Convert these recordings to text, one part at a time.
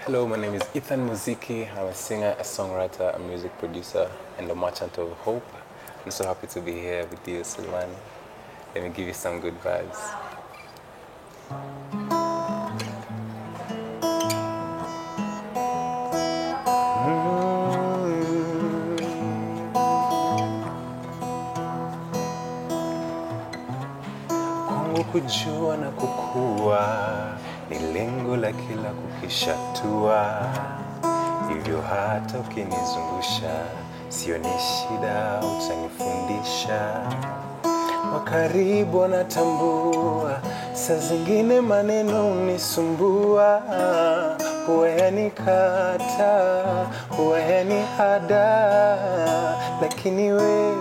Hello, my name is Ethan Muziki. I'm a singer, a songwriter, a music producer, and a merchant of hope. I'm so happy to be here with you, Silvan. Let me give you some good vibes. Kwangu kujua na kukua ni lengo la kila kukishatua, hivyo hata ukinizungusha sioni shida, utanifundisha. Wakaribu wanatambua, saa zingine maneno unisumbua, huwa yanikata, huwa yanihada, lakini we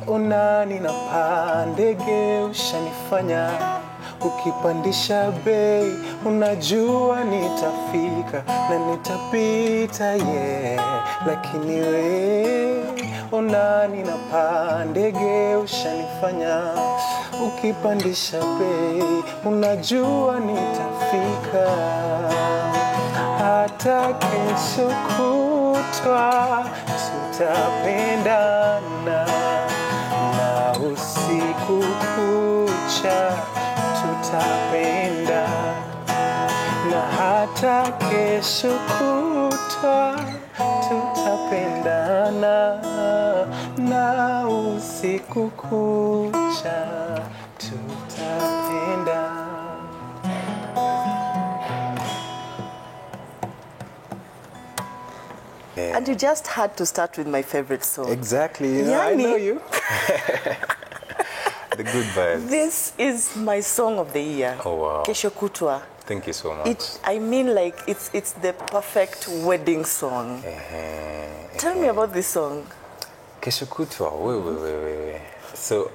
unani na pandege ushanifanya, ukipandisha bei unajua nitafika na nitapita, lakini we unani na pandege ushanifanya, ukipandisha bei unajua nitafika. Hata kesho kutwa tutapendana, na usiku kucha tutapenda, na hata kesho kutwa tutapendana, na usiku kucha tutapenda. And you just had to start with my favorite song. Exactly, you know, I know you. The good vibes. This is my song of the year. Oh wow. Kesho Kutwa. Thank you so much. I mean, like, it's the perfect wedding song. Tell me about this song. Kesho Kutwa, wait. So,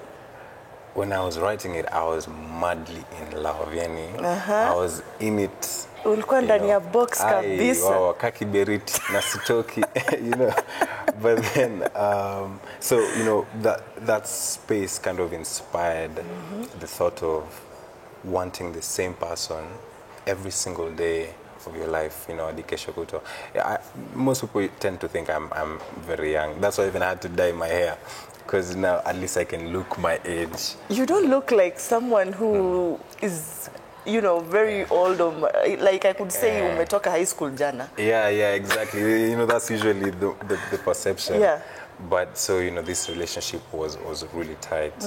when I was writing it, I was madly in love, yani. I was in it. Ulikuwa ndani ya box kabisa. Wow, kaki berit na sitoki, you know. But then, so, you know, that space kind of inspired the thought of wanting the same person every single day of your life, you know, the Kesho Kutwa. Most people tend to think I'm very young. That's why I even had to dye my hair, because now at least I can look my age. You don't look like someone who is, you know, very old. Like I could say, umetoka high school jana. Yeah, exactly. You know, that's usually the perception. Yeah. But so, you know, this relationship was really tight.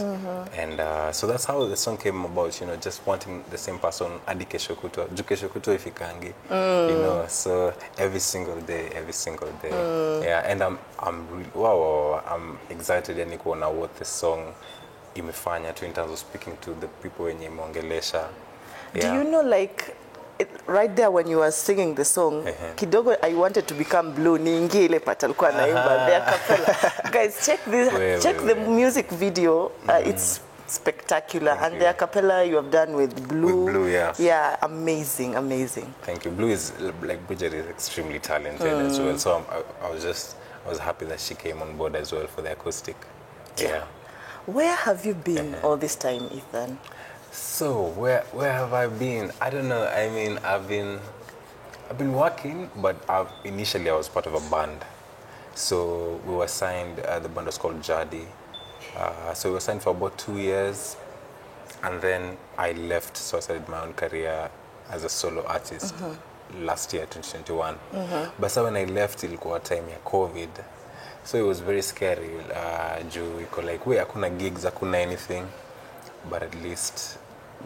And so that's how the song came about, you know, just wanting the same person, adi kesho kutwa. Ju kesho kutwa ifikangi. You know, so every single day. Yeah, and I'm really, I'm excited yani kuona what the song imefanya to in terms of speaking to the people wenye imeongelesha. Yeah. Do you know, like, right there when you were singing the song, kidogo I wanted to become blue, niingie ile part alikuwa naimba, the acapella. Guys, check the music video. It's spectacular. And the acapella you have done with Blue. With Blue, yeah. Yeah, amazing. Thank you. Blue is, like, Bridget is extremely talented as well. So I was happy that she came on board as well for the acoustic. Yeah. Where have you been all this time, Ethan? So where have I been? I don't know. I mean, I've been working, but initially I was part of a band. So we were signed. The band was called Jadi. So we were signed for about 2 years, and then I left. So I started my own career as a solo artist last year, 2021. But so when I left, ilikuwa time ya COVID. So it was very scary. Juu iko like, we hakuna gigs, hakuna anything. But at least,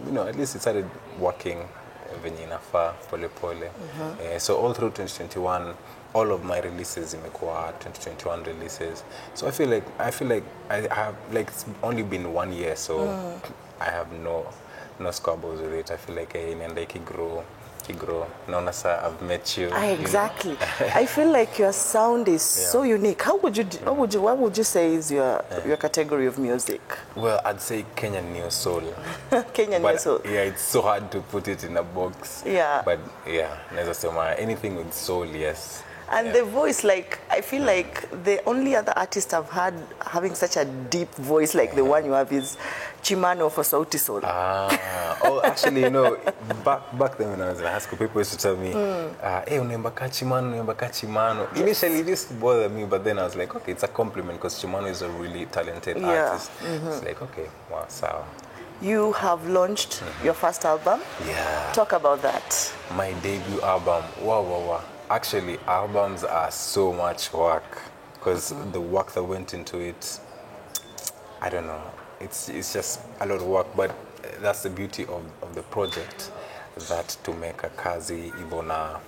you know, it started working venye inafaa pole pole. So all through 2021, all of my releases imekuwa 2021 releases. So I feel like I have, like, it's only been 1 year, so I have no squabbles with it. I feel like inaenda ikigrow. Naona sa I've met you. Exactly. You know? I feel like your sound is so unique. What would you say is your category of music? Well, I'd say Kenyan Neo Soul. Kenyan Neo Soul. Yeah, it's so hard to put it in a box. Yeah. But yeah, naweza sema anything with soul, yes. And the voice, like, I feel like the only other artist I've had having such a deep voice like the one you have is Chimano for Sauti Sol. Oh, actually, back then when I was in high school, people used to tell me, hey, unaimba ka Chimano, unaimba ka Chimano. Yes. Initially, it used to bother me, but then I was like, okay, it's a compliment because Chimano is a really talented artist. It's like, okay, wow, so. You have launched your first album. Yeah. Talk about that. My debut album. Wow. Actually, albums are so much work because the work that went into it, I don't know. It's just a lot of work, but that's the beauty of the project, that to make a kazi Ibona.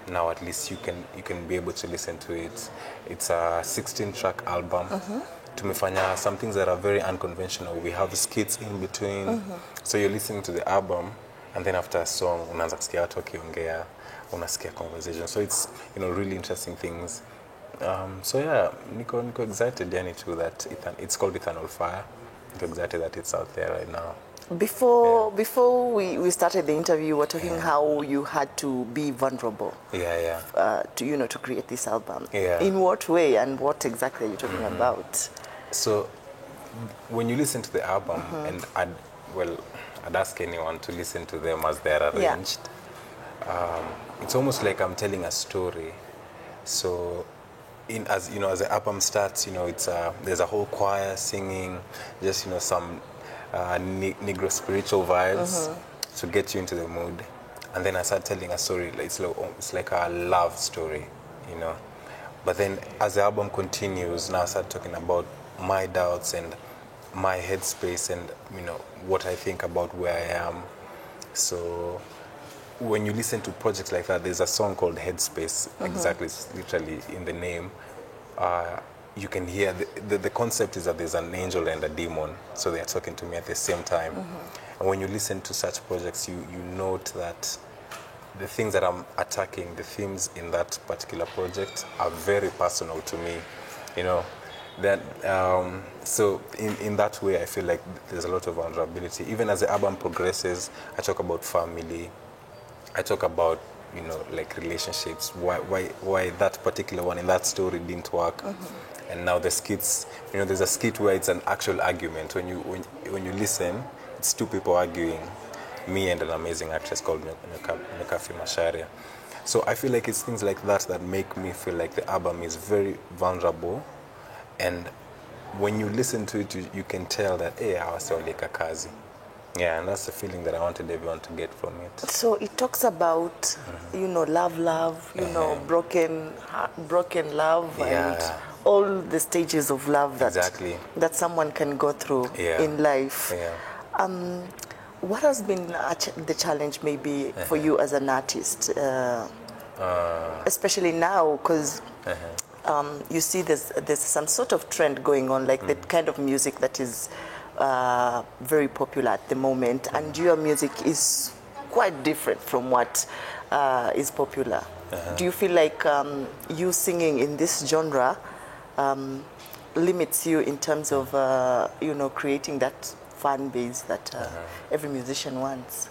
Now at least you can be able to listen to it. It's a 16-track album. Tumefanya some things that are very unconventional. We have skits in between. So you're listening to the album, and then after a song, unaanza kusikia watu wakiongea, unasikia conversation. So it's, really interesting things. So yeah, niko excited to that. It's called Ethanal Fire. Niko excited that it's out there right now. Before we started the interview, we were talking how you had to be vulnerable. To create this album. In what way and what exactly are you talking about? So when you listen to the album, and I'd ask anyone to listen to them as they're arranged. It's almost like I'm telling a story. So as the album starts, there's a whole choir singing, just some Negro spiritual vibes to get you into the mood. And then I start telling a story. It's like a love story, But then as the album continues, now I start talking about my doubts and my headspace and, what I think about where I am. So when you listen to projects like that, there's a song called Headspace. Exactly, it's literally in the name. You can hear the concept is that there's an angel and a demon, so they're talking to me at the same time. And when you listen to such projects, you note that the things that I'm attacking, the themes in that particular project are very personal to me, So in that way, I feel like there's a lot of vulnerability. Even as the album progresses, I talk about family, I talk about like relationships, why that particular one in that story didn't work. And now the skits, there's a skit where it's an actual argument. When you listen, it's two people arguing, me and an amazing actress called Mekafi Masharia. So I feel like it's things like that that make me feel like the album is very vulnerable, and when you listen to it, you can tell that, hey, I was only kazi. Yeah, and that's the feeling that I wanted everyone to get from it. So it talks about, love, broken love, and all the stages of love that someone can go through in life. What has been the challenge maybe for you as an artist, especially now, because you see there's some sort of trend going on, like the kind of music that is very popular at the moment, and your music is quite different from what is popular. Do you feel like you singing in this genre limits you in terms of creating that fan base that every musician wants?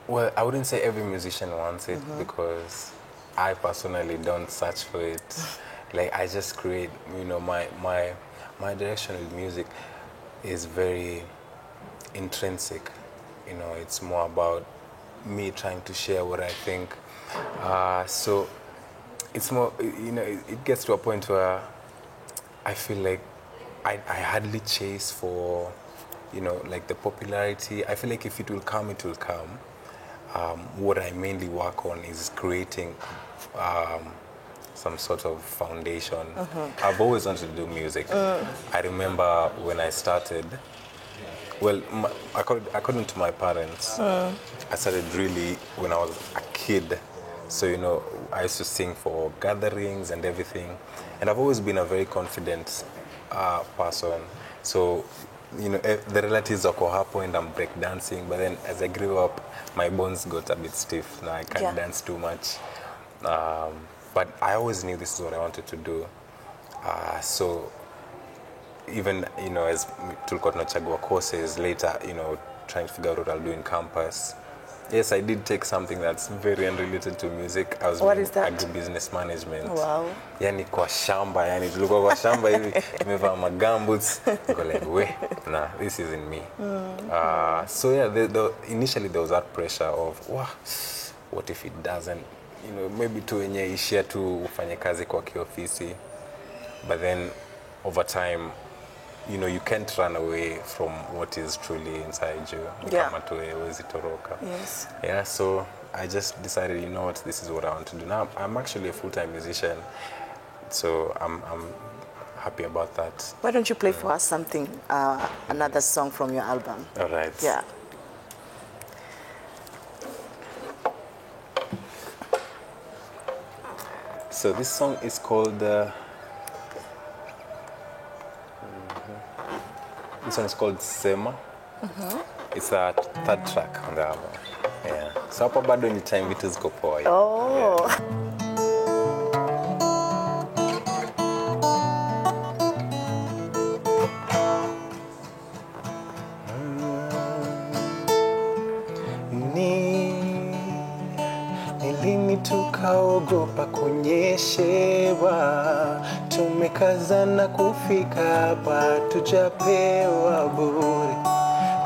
Well, I wouldn't say every musician wants it, because I personally don't search for it. Like, I just create, my direction with music is very intrinsic. It's more about me trying to share what I think. So it's more, it gets to a point where I feel like I hardly chase for, like the popularity. I feel like if it will come, it will come. What I mainly work on is creating some sort of foundation. I've always wanted to do music. I remember when I started, according to my parents, I started really when I was a kid. So, I used to sing for gatherings and everything. And I've always been a very confident person. So, the relatives were happy and I'm breakdancing. But then as I grew up, my bones got a bit stiff. Now I can't dance too much. But I always knew this is what I wanted to do. So even, as tulikuwa tunachagua courses later, trying to figure out what I'll do in campus, Yes, I did take something that's very unrelated to music. I was What doing is that? agribusiness management. Wow. Yani kwa shamba, yani tulikuwa kwa shamba hivi, nimevaa magambuts, niko like, nah, this isn't me. So yeah, initially there was that pressure of, wow, what if it doesn't, maybe tu wenye ishia tu ufanye kazi kwa kiofisi. But then over time, you can't run away from what is truly inside you. Yeah. Yes. Yeah, so I just decided, you know what, this is what I want to do. Now, I'm actually a full-time musician, so I'm happy about that. Why don't you play for us something, another song from your album? All right. Yeah. So this song is called... this one is called Sema. It's a third track on the album. Yeah. So hapa bado ni time vitu ziko poa. Oh. Yeah. Nilini tukaogopa kunyeshewa, tumekazana kufika hapa, tujapewa bure,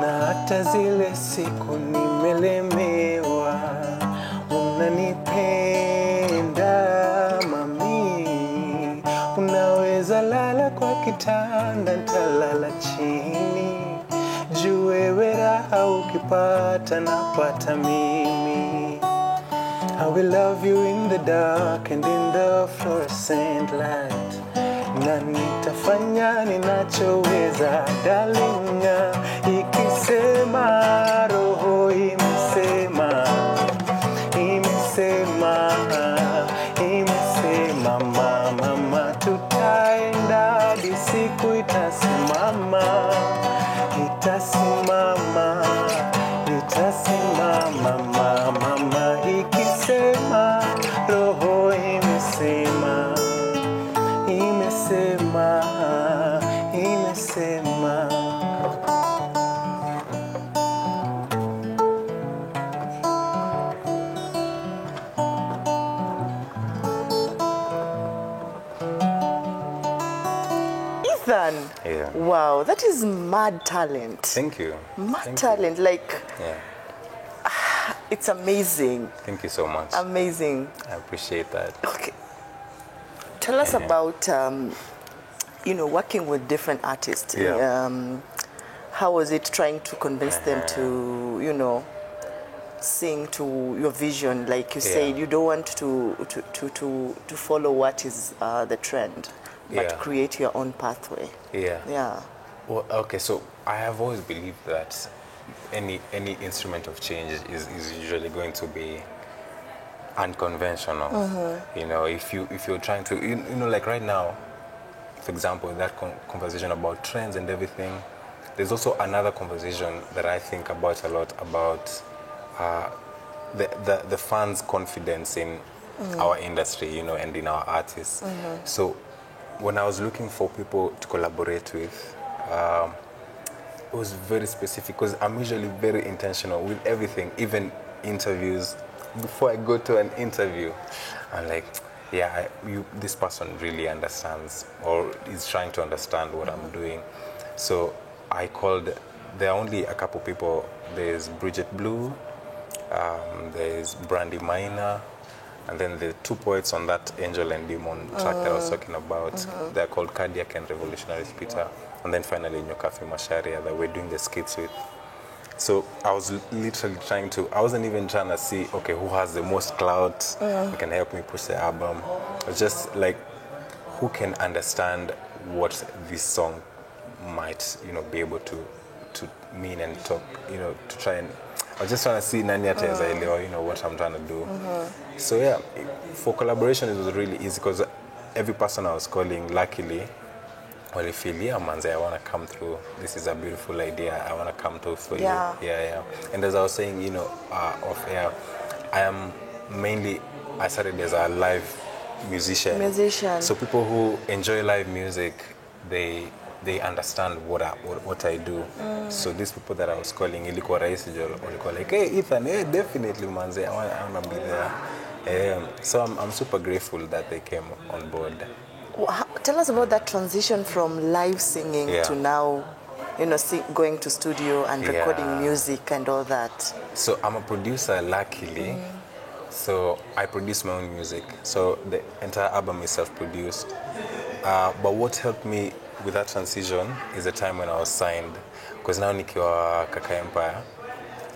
na hata zile siku nimelemewa. Unanipenda mami, unaweza lala kwa kitanda, nitalala chini, juu wewe raha ukipata napata mimi. I will love you in the dark and in the fluorescent light. Na nitafanya ninachoweza, darling. Ikisema roho imesema, imesema mama, tutaenda hadi siku itasimama, mama, ikisema roho imesema. Ethan. Yeah. Wow, that is mad talent. Thank you. Mad talent, like, Yeah. it's amazing. Thank you so much. Amazing. I appreciate that. Okay. Tell us about, working with different artists. Yeah. How was it trying to convince them to, sing to your vision? Like you said, you don't want to follow what is the trend, but create your own pathway. Yeah. Yeah. Well, okay, so I have always believed that any instrument of change is usually going to be unconventional. If you're trying to, like right now, for example, that conversation about trends and everything, there's also another conversation that I think about a lot, about the fans' confidence in our industry, and in our artists. So when I was looking for people to collaborate with, it was very specific, because I'm usually very intentional with everything, even interviews. Before I go to an interview, I'm like, this person really understands or is trying to understand what I'm doing. So I called, there are only a couple people. There's Bridget Blue, there's Brandy Minor, and then the two poets on that Angel and Demon track that I was talking about. They're called Cardiac and Revolutionary Spitter. And then finally Nyokafi Masharia that we're doing the skits with. So I was literally I wasn't even trying to see, okay, who has the most clout, who can help me push the album. It was just like, who can understand what this song might, be able to mean and talk, to try and, I was just trying to see nani ataweza elewa, what I'm trying to do. So yeah, for collaboration it was really easy, because every person I was calling, luckily, well, if you feel, manze, I want to come through. This is a beautiful idea. I want to come through for you. Yeah. And as I was saying, off air, I started as a live musician. So people who enjoy live music, they they understand what I do. So these people that I was calling, ilikuwa rahisi jo, walikuwa like, hey Ethan, hey, definitely manze, I wanna be there. So I'm super grateful that they came on board. Tell us about that transition from live singing to now, you know, going to studio and recording music and all that. So I'm a producer, luckily. So I produce my own music. So the entire album is self-produced. But what helped me with that transition is the time when I was signed. Because now nikiwa Kaka Empire,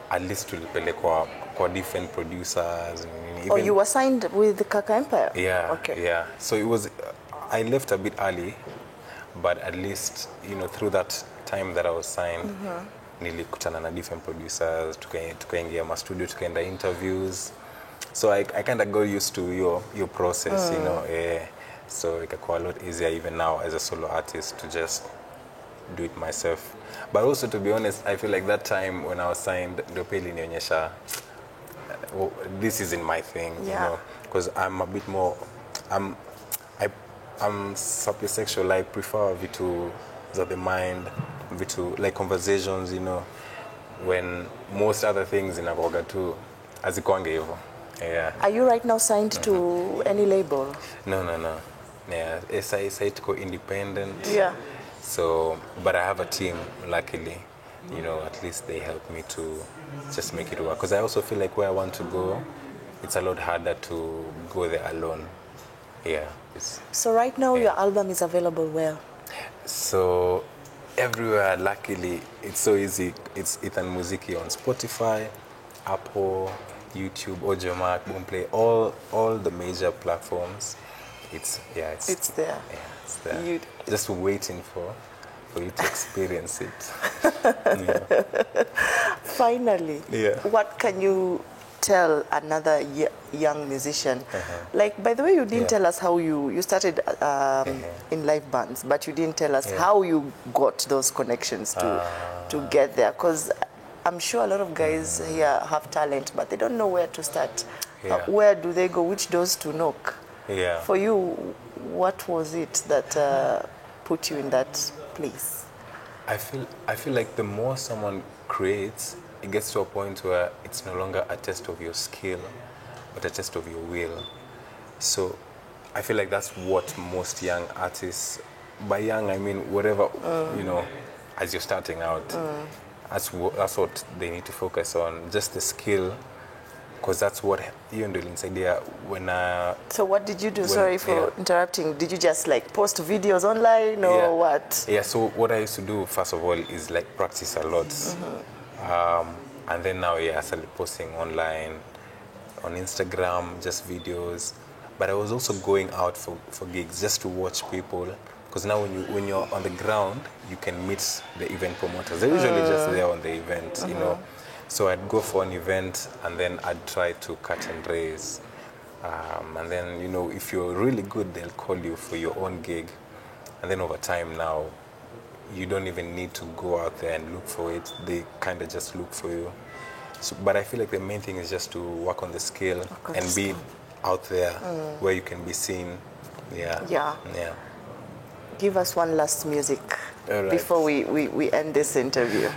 at least tulipelekwa kwa different producers. Even, you were signed with the Kaka Empire? Yeah, okay. Yeah. So it was, I left a bit early, but at least, you know, through that time that I was signed, nilikutana na different producers, tukaingia ma studio, tukaenda interviews. So I kind of got used to your process, you know. So it got a lot easier even now as a solo artist to just do it myself. But also, to be honest, I feel like that time when I was signed, Dopeli nionyesha, this isn't my thing, you know, because I'm a bit more, I'm sapiosexual. I prefer vitu za the mind, vitu like conversations, you know, when most other things inakuwaga tu azikuange hivyo. Yeah. Are you right now signed to any label? No. Yeah, I go independent. Yeah. So, but I have a team, luckily. You know, at least they help me to just make it work. Because I also feel like where I want to go, it's a lot harder to go there alone. Yeah. So right now your album is available where? So everywhere, luckily, it's so easy. It's Ethan Muziki on Spotify, Apple, YouTube, Audiomack, Boomplay, all the major platforms. It's there. Yeah, it's there. Just waiting for you to experience it. Finally, what can you tell another young musician? Like, by the way, you didn't tell us how you started in live bands, but you didn't tell us how you got those connections to get there. Because I'm sure a lot of guys here have talent, but they don't know where to start. Where do they go? Which doors to knock? Yeah. For you, what was it that put you in that place? I feel like the more someone creates, it gets to a point where it's no longer a test of your skill, but a test of your will. So I feel like that's what most young artists, by young I mean whatever, you know, as you're starting out, that's what they need to focus on, just the skill. Because that's what you do inside there when So what did you do? Sorry for interrupting. Did you just like post videos online or what? Yeah, so what I used to do first of all is like practice a lot. And then now I started posting online, on Instagram, just videos. But I was also going out for gigs just to watch people. Because now when you're on the ground, you can meet the event promoters. They're usually just there on the event, you know. So I'd go for an event and then I'd try to cut and raise. And then, you know, if you're really good, they'll call you for your own gig. And then over time now, you don't even need to go out there and look for it. They kind of just look for you. So, but I feel like the main thing is just to work on the skill and be out there where you can be seen. Yeah. Give us one last music before we end this interview.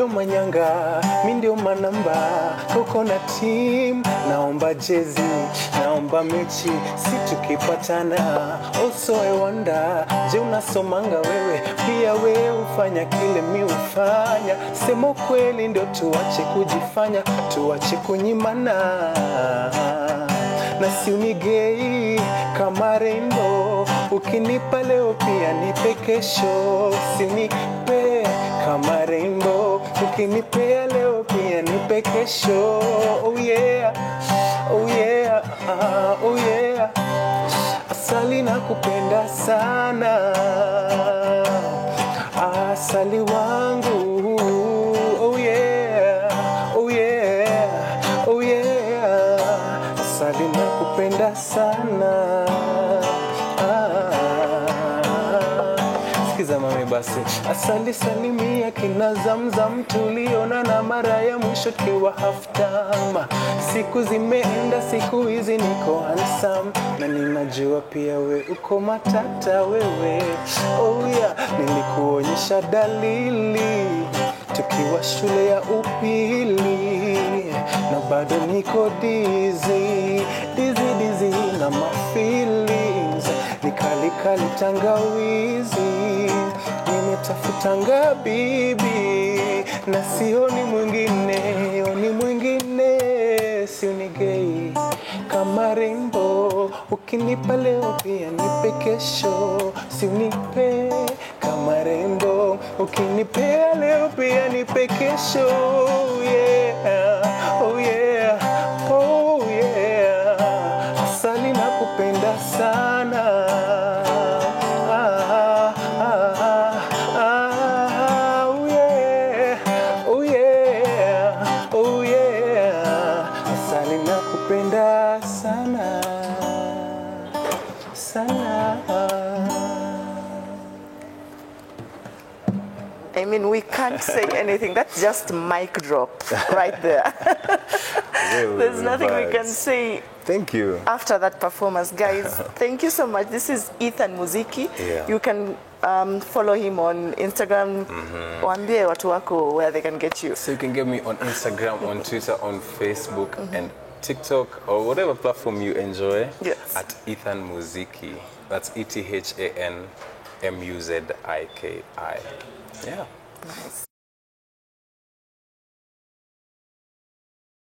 Manyanga, mi ndio manamba, koko na team, naomba jezi, naomba mechi, si tukipatana, also I wonder, je unasomanga wewe, pia wewe ufanya kile mi ufanya, sema kweli ndio tuache kujifanya, tuache kunyimana, na si unigei kama rainbow, ukinipa leo pia nipe kesho, usinipe kama rainbow, ukinipea leo pia nipe kesho. Oh yeah, oh yeah, oh yeah. Asali nakupenda sana, asali wangu. Oh yeah, oh yeah. nasema mi basi asali salimia kina Zamzam, tuliona na mara ya mwisho kiwa half time. Siku zimeenda, siku hizi niko handsome, na ninajua pia we uko matata wewe. Oh yeah, nilikuonyesha dalili tukiwa shule ya upili, na bado niko dizzy na my feelings ni kali tangawizi, nimetafutanga bibi na sioni mwingine, si unigei kama rainbow, ukinipa leo pia nipe kesho, si unipe kama rainbow, ukinipea leo pia nipe kesho. Yeah, oh yeah, oh yeah, asali nakupenda sana. Oh yeah, oh yeah, oh yeah, asali nakupenda sana sana. I mean, we can't say anything. That's just mic drop right there. There's nothing we can say. Thank you. After that performance, guys, thank you so much. This is Ethan Muziki. Yeah. You can follow him on Instagram. Waambie watu wako where they can get you. So you can get me on Instagram, on Twitter, on Facebook, and TikTok, or whatever platform you enjoy. Yes. At Ethan Muziki. That's ETHAN MUZIKI. Yeah. Nice.